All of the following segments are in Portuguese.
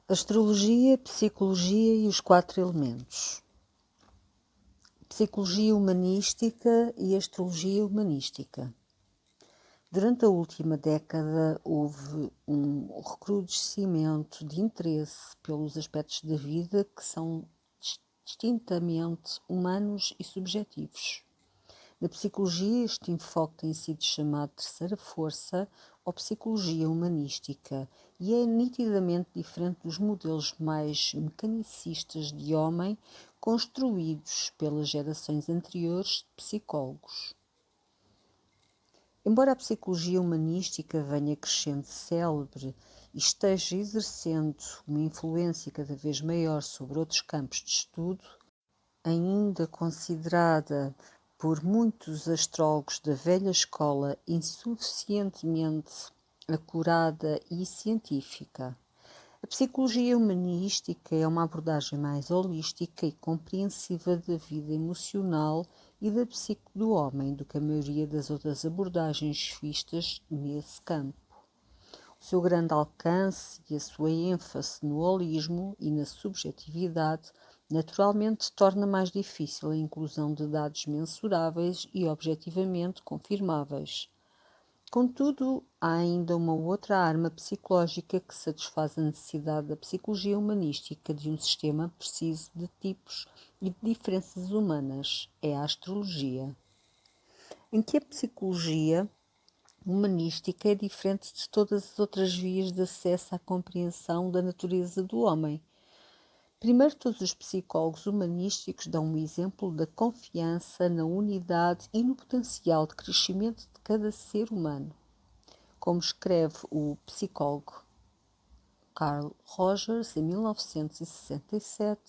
Astrologia, psicologia e os 4 elementos. Psicologia humanística e astrologia humanística. Durante a última década houve um recrudescimento de interesse pelos aspectos da vida que são distintamente humanos e subjetivos. Na psicologia, este enfoque tem sido chamado terceira força ou psicologia humanística e é nitidamente diferente dos modelos mais mecanicistas de homem construídos pelas gerações anteriores de psicólogos. Embora a psicologia humanística venha crescendo célebre e esteja exercendo uma influência cada vez maior sobre outros campos de estudo, ainda considerada por muitos astrólogos da velha escola insuficientemente acurada e científica. A psicologia humanística é uma abordagem mais holística e compreensiva da vida emocional e da psique do homem do que a maioria das outras abordagens vistas nesse campo. O seu grande alcance e a sua ênfase no holismo e na subjetividade naturalmente torna mais difícil a inclusão de dados mensuráveis e objetivamente confirmáveis. Contudo, há ainda uma outra arma psicológica que satisfaz a necessidade da psicologia humanística de um sistema preciso de tipos e de diferenças humanas: é a astrologia. Em que a psicologia humanística é diferente de todas as outras vias de acesso à compreensão da natureza do homem. Primeiro, todos os psicólogos humanísticos dão um exemplo da confiança na unidade e no potencial de crescimento de cada ser humano. Como escreve o psicólogo Carl Rogers em 1967,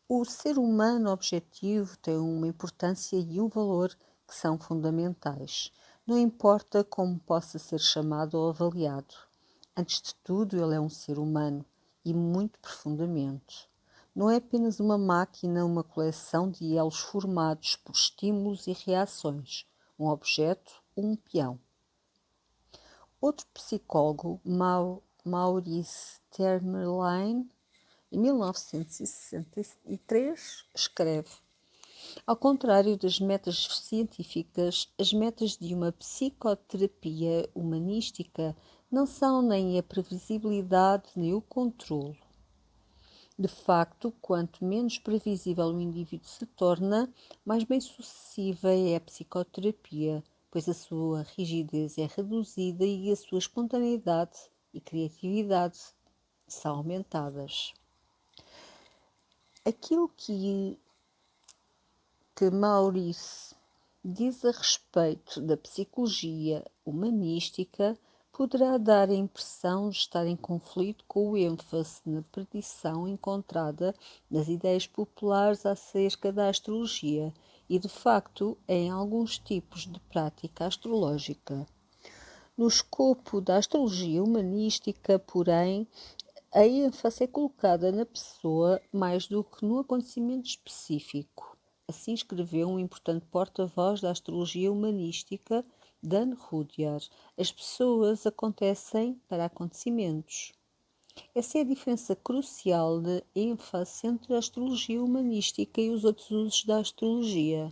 o ser humano objetivo tem uma importância e um valor que são fundamentais. Não importa como possa ser chamado ou avaliado. Antes de tudo, ele é um ser humano e muito profundamente. Não é apenas uma máquina, uma coleção de elos formados por estímulos e reações, um objeto, um peão. Outro psicólogo, Maurice Termerlein, em 1963, escreve: ao contrário das metas científicas, as metas de uma psicoterapia humanística não são nem a previsibilidade nem o controlo. De facto, quanto menos previsível o indivíduo se torna, mais bem-sucedida é a psicoterapia, pois a sua rigidez é reduzida e a sua espontaneidade e criatividade são aumentadas. Aquilo que Maurice diz a respeito da psicologia humanística poderá dar a impressão de estar em conflito com o ênfase na predição encontrada nas ideias populares acerca da astrologia e, de facto, em alguns tipos de prática astrológica. No escopo da astrologia humanística, porém, a ênfase é colocada na pessoa mais do que no acontecimento específico. Assim escreveu um importante porta-voz da astrologia humanística, Dan Rudyard. As pessoas acontecem para acontecimentos. Essa é a diferença crucial de ênfase entre a astrologia humanística e os outros usos da astrologia.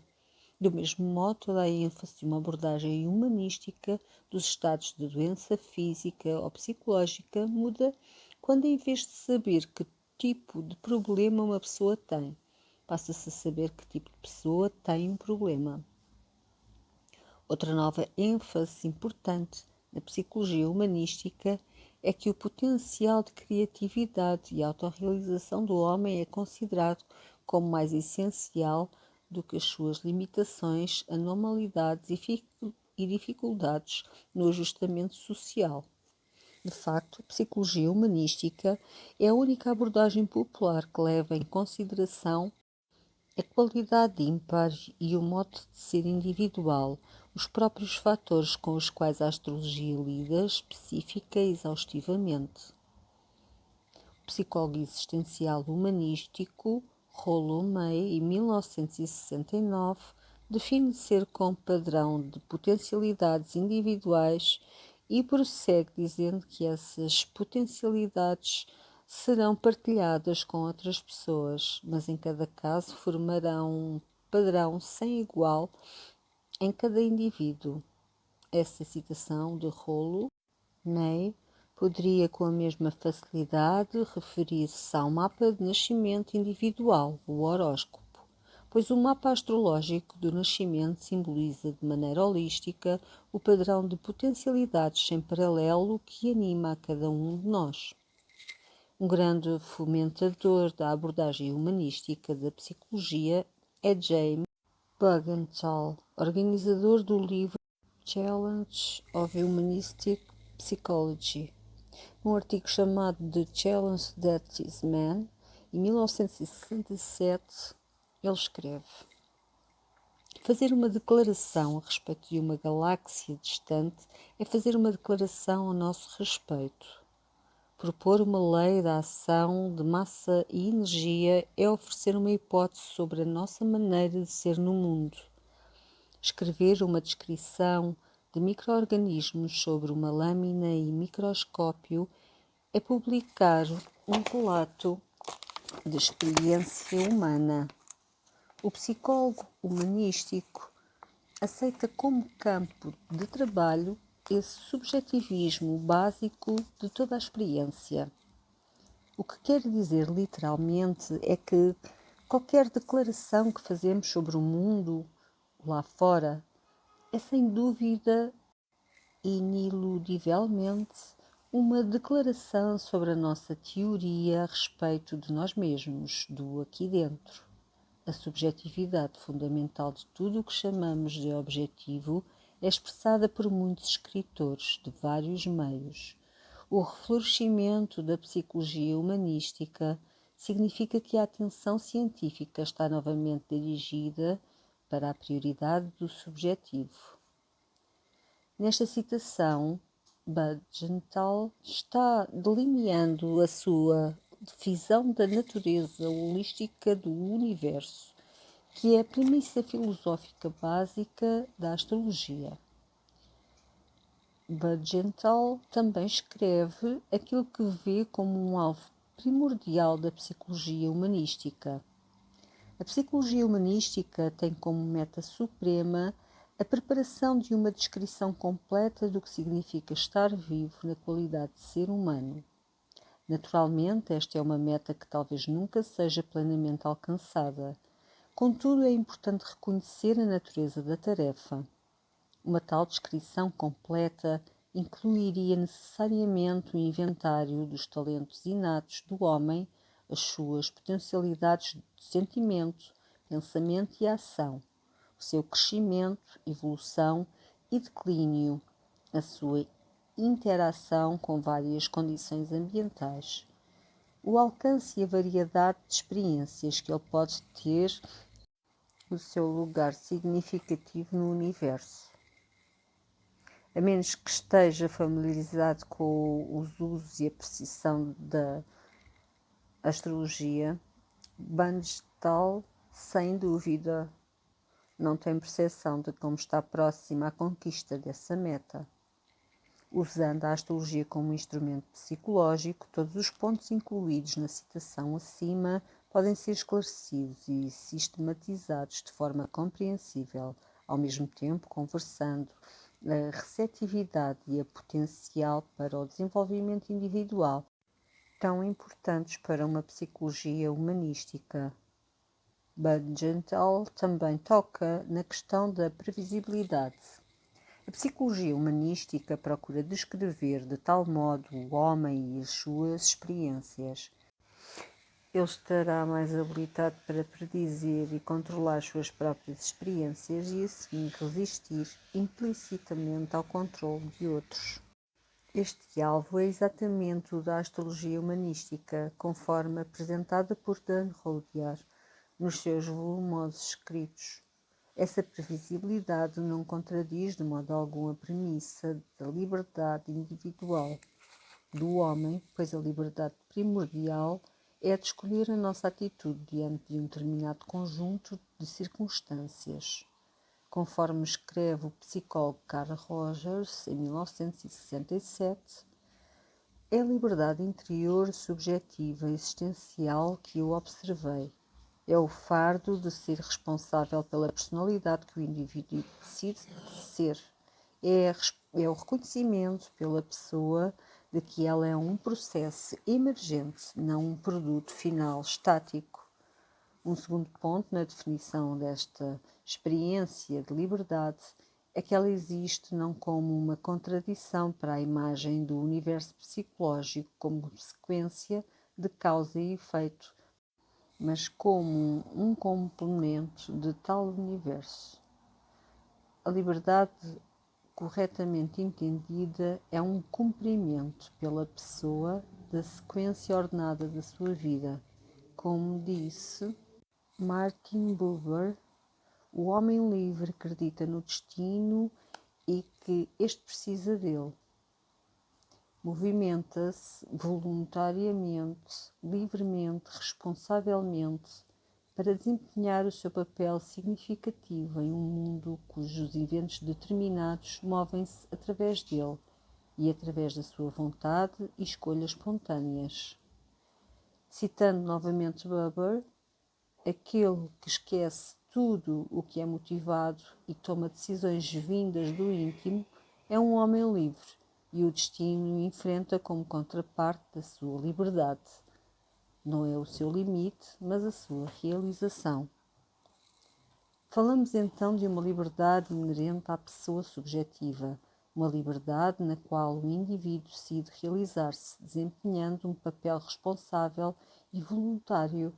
Do mesmo modo, toda a ênfase de uma abordagem humanística dos estados de doença física ou psicológica muda quando, em vez de saber que tipo de problema uma pessoa tem, passa-se a saber que tipo de pessoa tem um problema. Outra nova ênfase importante na psicologia humanística é que o potencial de criatividade e autorrealização do homem é considerado como mais essencial do que as suas limitações, anormalidades e dificuldades no ajustamento social. De facto, a psicologia humanística é a única abordagem popular que leva em consideração a qualidade ímpar e o modo de ser individual, os próprios fatores com os quais a astrologia lida especifica exaustivamente. O psicólogo existencial humanístico Rollo May, em 1969, define ser como padrão de potencialidades individuais e prossegue dizendo que essas potencialidades serão partilhadas com outras pessoas, mas em cada caso formarão um padrão sem igual em cada indivíduo. Essa citação de Rollo, Ney, poderia com a mesma facilidade referir-se ao mapa de nascimento individual, o horóscopo, pois o mapa astrológico do nascimento simboliza de maneira holística o padrão de potencialidades sem paralelo que anima a cada um de nós. Um grande fomentador da abordagem humanística da psicologia é James Bugenthal, organizador do livro Challenge of Humanistic Psychology. Num artigo chamado The Challenge That is Man, em 1967, ele escreve: fazer uma declaração a respeito de uma galáxia distante é fazer uma declaração a nosso respeito. Propor uma lei da ação de massa e energia é oferecer uma hipótese sobre a nossa maneira de ser no mundo. Escrever uma descrição de micro-organismos sobre uma lâmina e microscópio é publicar um relato de experiência humana. O psicólogo humanístico aceita como campo de trabalho esse subjetivismo básico de toda a experiência. O que quer dizer literalmente é que qualquer declaração que fazemos sobre o mundo lá fora é sem dúvida, ineludivelmente, uma declaração sobre a nossa teoria a respeito de nós mesmos, do aqui dentro. A subjetividade fundamental de tudo o que chamamos de objetivo é expressada por muitos escritores de vários meios. O reflorescimento da psicologia humanística significa que a atenção científica está novamente dirigida para a prioridade do subjetivo. Nesta citação, Bugenthal está delineando a sua visão da natureza holística do universo, que é a premissa filosófica básica da astrologia. Bugenthal também escreve aquilo que vê como um alvo primordial da psicologia humanística. A psicologia humanística tem como meta suprema a preparação de uma descrição completa do que significa estar vivo na qualidade de ser humano. Naturalmente, esta é uma meta que talvez nunca seja plenamente alcançada. Contudo, é importante reconhecer a natureza da tarefa. Uma tal descrição completa incluiria necessariamente o inventário dos talentos inatos do homem, as suas potencialidades de sentimento, pensamento e ação, o seu crescimento, evolução e declínio, a sua interação com várias condições ambientais, o alcance e a variedade de experiências que ele pode ter, o seu lugar significativo no universo. A menos que esteja familiarizado com os usos e a precisão da astrologia, Bugenthal, sem dúvida, não tem percepção de como está próxima à conquista dessa meta. Usando a astrologia como instrumento psicológico, todos os pontos incluídos na citação acima podem ser esclarecidos e sistematizados de forma compreensível, ao mesmo tempo conversando a receptividade e a potencial para o desenvolvimento individual, tão importantes para uma psicologia humanística. Bugenthal também toca na questão da previsibilidade. A psicologia humanística procura descrever de tal modo o homem e as suas experiências. Ele estará mais habilitado para predizer e controlar as suas próprias experiências e assim resistir implicitamente ao controle de outros. Este alvo é exatamente o da astrologia humanística, conforme apresentada por Dan Rodiar nos seus volumosos escritos. Essa previsibilidade não contradiz de modo algum a premissa da liberdade individual do homem, pois a liberdade primordial é a de escolher a nossa atitude diante de um determinado conjunto de circunstâncias. Conforme escreve o psicólogo Carl Rogers, em 1967, É a liberdade interior, subjetiva, existencial que eu observei. É o fardo de ser responsável pela personalidade que o indivíduo decide ser. É o reconhecimento pela pessoa de que ela é um processo emergente, não um produto final estático. Um segundo ponto na definição desta experiência de liberdade é que ela existe não como uma contradição para a imagem do universo psicológico como sequência de causa e efeito, mas como um componente de tal universo. A liberdade, corretamente entendida, é um cumprimento pela pessoa da sequência ordenada da sua vida. Como disse Martin Buber, o homem livre acredita no destino e que este precisa dele. Movimenta-se voluntariamente, livremente, responsavelmente, para desempenhar o seu papel significativo em um mundo cujos eventos determinados movem-se através dele e através da sua vontade e escolhas espontâneas. Citando novamente Buber, aquele que esquece tudo o que é motivado e toma decisões vindas do íntimo é um homem livre e o destino enfrenta como contraparte da sua liberdade. Não é o seu limite, mas a sua realização. Falamos então de uma liberdade inerente à pessoa subjetiva, uma liberdade na qual o indivíduo decide realizar-se, desempenhando um papel responsável e voluntário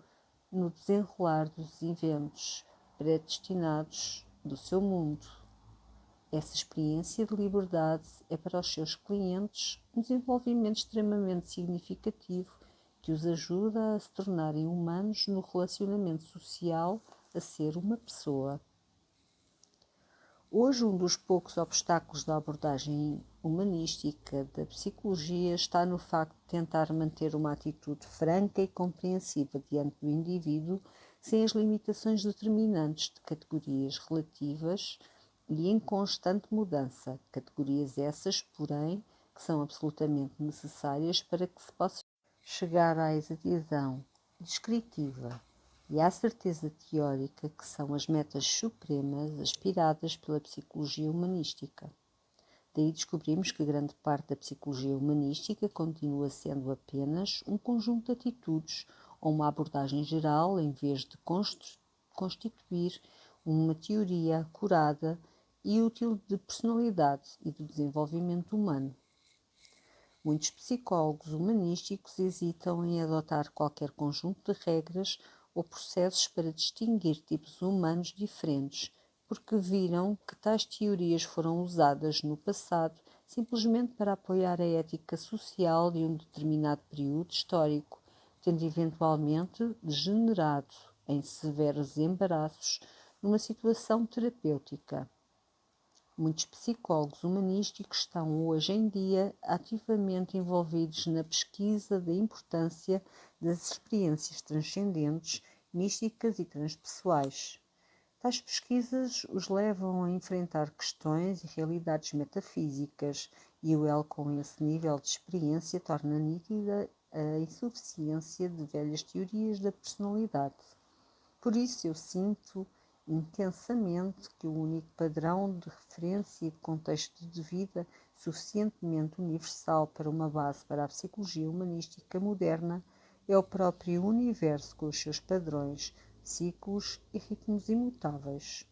no desenrolar dos eventos predestinados do seu mundo. Essa experiência de liberdade é para os seus clientes um desenvolvimento extremamente significativo que os ajuda a se tornarem humanos no relacionamento social, a ser uma pessoa. Hoje, um dos poucos obstáculos da abordagem humanística da psicologia está no facto de tentar manter uma atitude franca e compreensiva diante do indivíduo, sem as limitações determinantes de categorias relativas e em constante mudança, categorias essas, porém, que são absolutamente necessárias para que se possa chegar à exatidão descritiva e à certeza teórica que são as metas supremas aspiradas pela psicologia humanística. Daí descobrimos que grande parte da psicologia humanística continua sendo apenas um conjunto de atitudes ou uma abordagem geral em vez de constituir uma teoria acurada e útil de personalidade e do desenvolvimento humano. Muitos psicólogos humanísticos hesitam em adotar qualquer conjunto de regras ou processos para distinguir tipos humanos diferentes, porque viram que tais teorias foram usadas no passado simplesmente para apoiar a ética social de um determinado período histórico, tendo eventualmente degenerado em severos embaraços numa situação terapêutica. Muitos psicólogos humanísticos estão hoje em dia ativamente envolvidos na pesquisa da importância das experiências transcendentes, místicas e transpessoais. Tais pesquisas os levam a enfrentar questões e realidades metafísicas, e o elo com esse nível de experiência torna nítida a insuficiência de velhas teorias da personalidade. Por isso eu sinto intensamente que o único padrão de referência e de contexto de vida suficientemente universal para uma base para a psicologia humanística moderna é o próprio universo com os seus padrões, ciclos e ritmos imutáveis.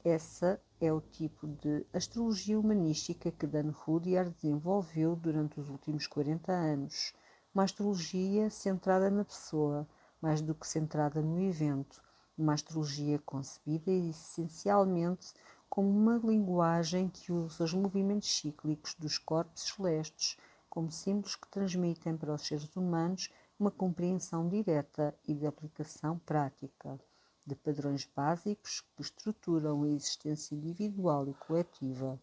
Essa é o tipo de astrologia humanística que Dan Rudyard desenvolveu durante os últimos 40 anos, uma astrologia centrada na pessoa, mais do que centrada no evento, uma astrologia concebida essencialmente como uma linguagem que usa os movimentos cíclicos dos corpos celestes como símbolos que transmitem para os seres humanos uma compreensão direta e de aplicação prática de padrões básicos que estruturam a existência individual e coletiva.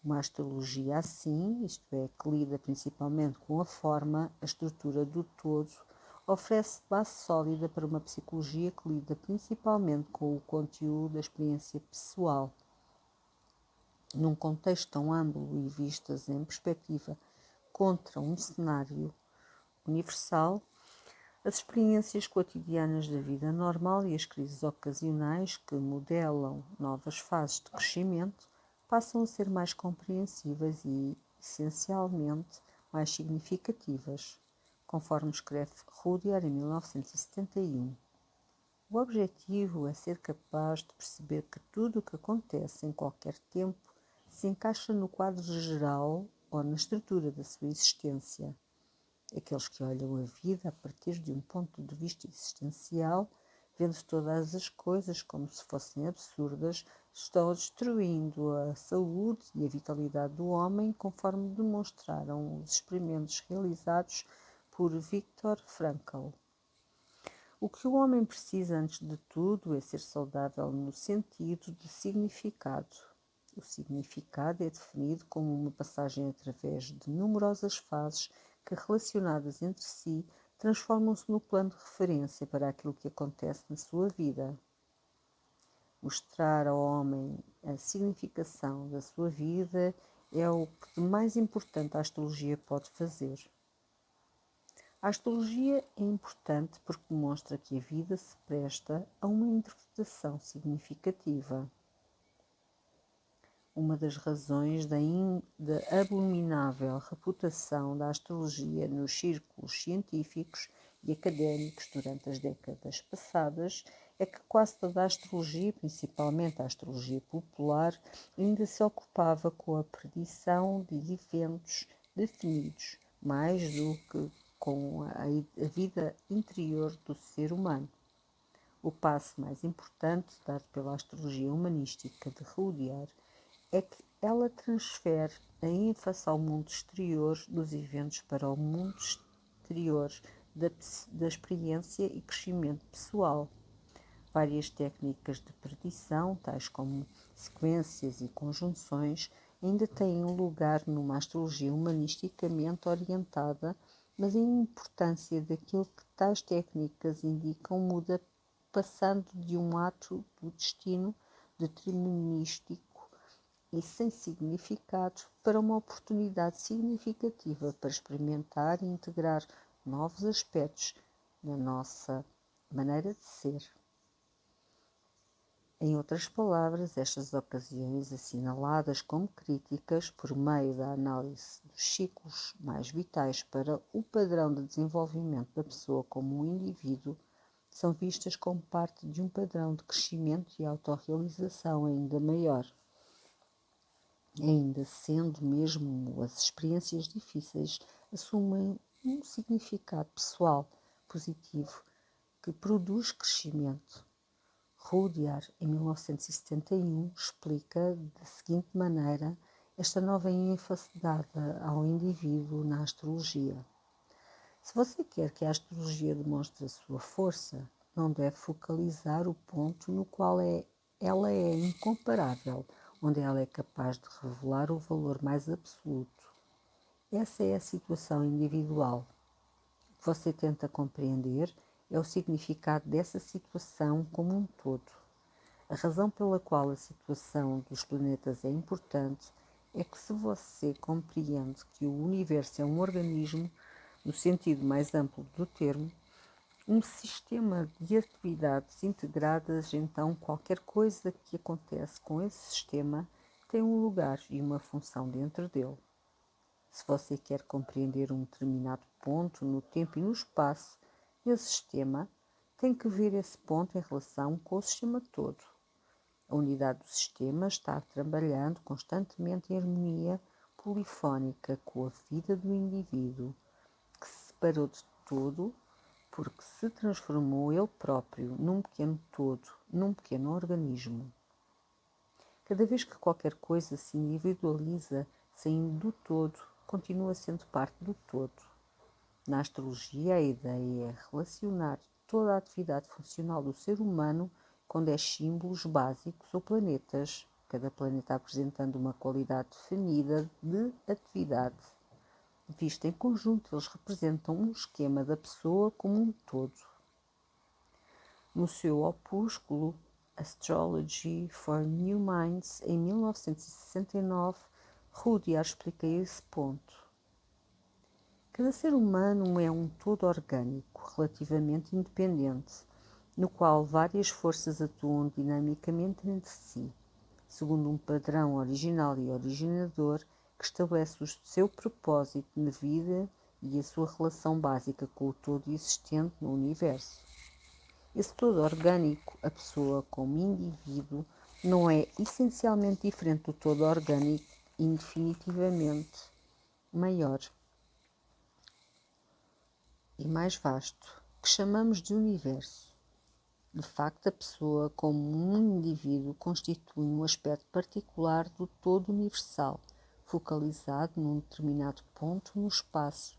Uma astrologia assim, isto é, que lida principalmente com a forma, a estrutura do todo, oferece base sólida para uma psicologia que lida principalmente com o conteúdo da experiência pessoal. Num contexto tão amplo e vistas em perspectiva contra um cenário universal, as experiências cotidianas da vida normal e as crises ocasionais que modelam novas fases de crescimento passam a ser mais compreensivas e, essencialmente, mais significativas, conforme escreve Rudyard em 1971. O objetivo é ser capaz de perceber que tudo o que acontece em qualquer tempo se encaixa no quadro geral ou na estrutura da sua existência. Aqueles que olham a vida a partir de um ponto de vista existencial, vendo todas as coisas como se fossem absurdas, estão destruindo a saúde e a vitalidade do homem, conforme demonstraram os experimentos realizados por Viktor Frankl. O que o homem precisa, antes de tudo, é ser saudável no sentido de significado. O significado é definido como uma passagem através de numerosas fases que, relacionadas entre si, transformam-se no plano de referência para aquilo que acontece na sua vida. Mostrar ao homem a significação da sua vida é o que de mais importante a astrologia pode fazer. A astrologia é importante porque demonstra que a vida se presta a uma interpretação significativa. Uma das razões da abominável reputação da astrologia nos círculos científicos e académicos durante as décadas passadas é que quase toda a astrologia, principalmente a astrologia popular, ainda se ocupava com a predição de eventos definidos, mais do que com a vida interior do ser humano. O passo mais importante dado pela astrologia humanística de Rudyard é que ela transfere a ênfase ao mundo exterior dos eventos para o mundo exterior da experiência e crescimento pessoal. Várias técnicas de predição, tais como sequências e conjunções, ainda têm lugar numa astrologia humanisticamente orientada, mas a importância daquilo que tais técnicas indicam muda, passando de um ato do destino determinístico e sem significado para uma oportunidade significativa para experimentar e integrar novos aspectos na nossa maneira de ser. Em outras palavras, estas ocasiões, assinaladas como críticas por meio da análise dos ciclos mais vitais para o padrão de desenvolvimento da pessoa como um indivíduo, são vistas como parte de um padrão de crescimento e autorrealização ainda maior. Ainda sendo mesmo as experiências difíceis, assumem um significado pessoal positivo que produz crescimento. Rudyard, em 1971, explica da seguinte maneira esta nova ênfase dada ao indivíduo na astrologia. Se você quer que a astrologia demonstre a sua força, não deve focalizar o ponto no qual ela é incomparável, onde ela é capaz de revelar o valor mais absoluto. Essa é a situação individual. O que você tenta compreender é o significado dessa situação como um todo. A razão pela qual a situação dos planetas é importante é que, se você compreende que o universo é um organismo, no sentido mais amplo do termo, um sistema de atividades integradas, então qualquer coisa que acontece com esse sistema tem um lugar e uma função dentro dele. Se você quer compreender um determinado ponto no tempo e no espaço, esse sistema tem que ver esse ponto em relação com o sistema todo. A unidade do sistema está trabalhando constantemente em harmonia polifónica com a vida do indivíduo, que se separou de todo porque se transformou ele próprio num pequeno todo, num pequeno organismo. Cada vez que qualquer coisa se individualiza, saindo do todo, continua sendo parte do todo. Na astrologia, a ideia é relacionar toda a atividade funcional do ser humano com 10 símbolos básicos ou planetas, cada planeta apresentando uma qualidade definida de atividade. Visto em conjunto, eles representam um esquema da pessoa como um todo. No seu opúsculo, Astrology for New Minds, em 1969, Rudyard explica esse ponto. Cada ser humano é um todo orgânico, relativamente independente, no qual várias forças atuam dinamicamente entre si, segundo um padrão original e originador que estabelece o seu propósito na vida e a sua relação básica com o todo existente no universo. Esse todo orgânico, a pessoa como indivíduo, não é essencialmente diferente do todo orgânico indefinitivamente maior e mais vasto, que chamamos de universo. De facto, a pessoa, como um indivíduo, constitui um aspecto particular do todo universal, focalizado num determinado ponto no espaço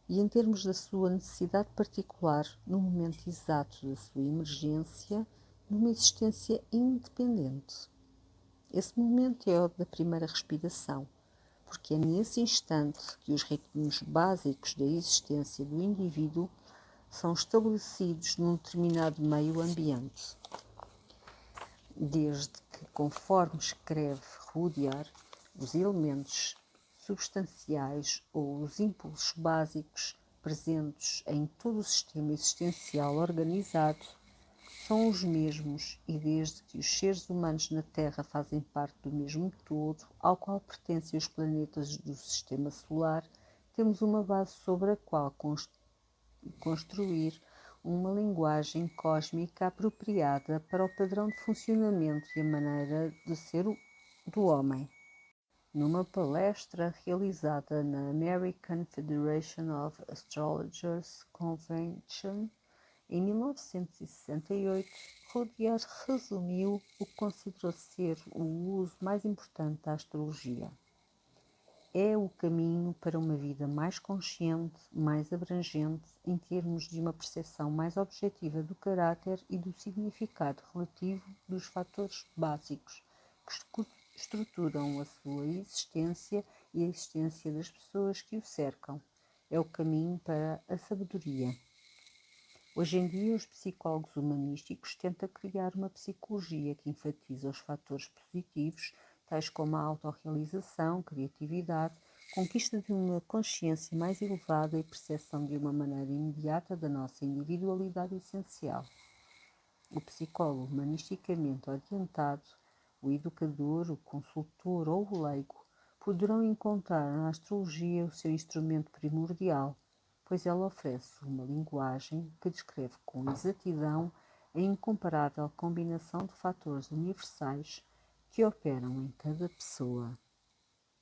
e, em termos da sua necessidade particular, no momento exato da sua emergência, numa existência independente. Esse momento é o da primeira respiração, porque é nesse instante que os ritmos básicos da existência do indivíduo são estabelecidos num determinado meio ambiente. Desde que, conforme escreve Rudyard, os elementos substanciais ou os impulsos básicos presentes em todo o sistema existencial organizado são os mesmos e desde que os seres humanos na Terra fazem parte do mesmo todo ao qual pertencem os planetas do Sistema Solar, temos uma base sobre a qual construir uma linguagem cósmica apropriada para o padrão de funcionamento e a maneira de ser do homem. Numa palestra realizada na American Federation of Astrologers Convention em 1968, Rudyard resumiu o que considerou ser o uso mais importante da astrologia. É o caminho para uma vida mais consciente, mais abrangente, em termos de uma percepção mais objetiva do caráter e do significado relativo dos fatores básicos que estruturam a sua existência e a existência das pessoas que o cercam. É o caminho para a sabedoria. Hoje em dia, os psicólogos humanísticos tentam criar uma psicologia que enfatiza os fatores positivos, tais como a autorrealização, criatividade, conquista de uma consciência mais elevada e percepção de uma maneira imediata da nossa individualidade essencial. O psicólogo humanisticamente orientado, o educador, o consultor ou o leigo poderão encontrar na astrologia o seu instrumento primordial, pois ela oferece uma linguagem que descreve com exatidão a incomparável combinação de fatores universais que operam em cada pessoa.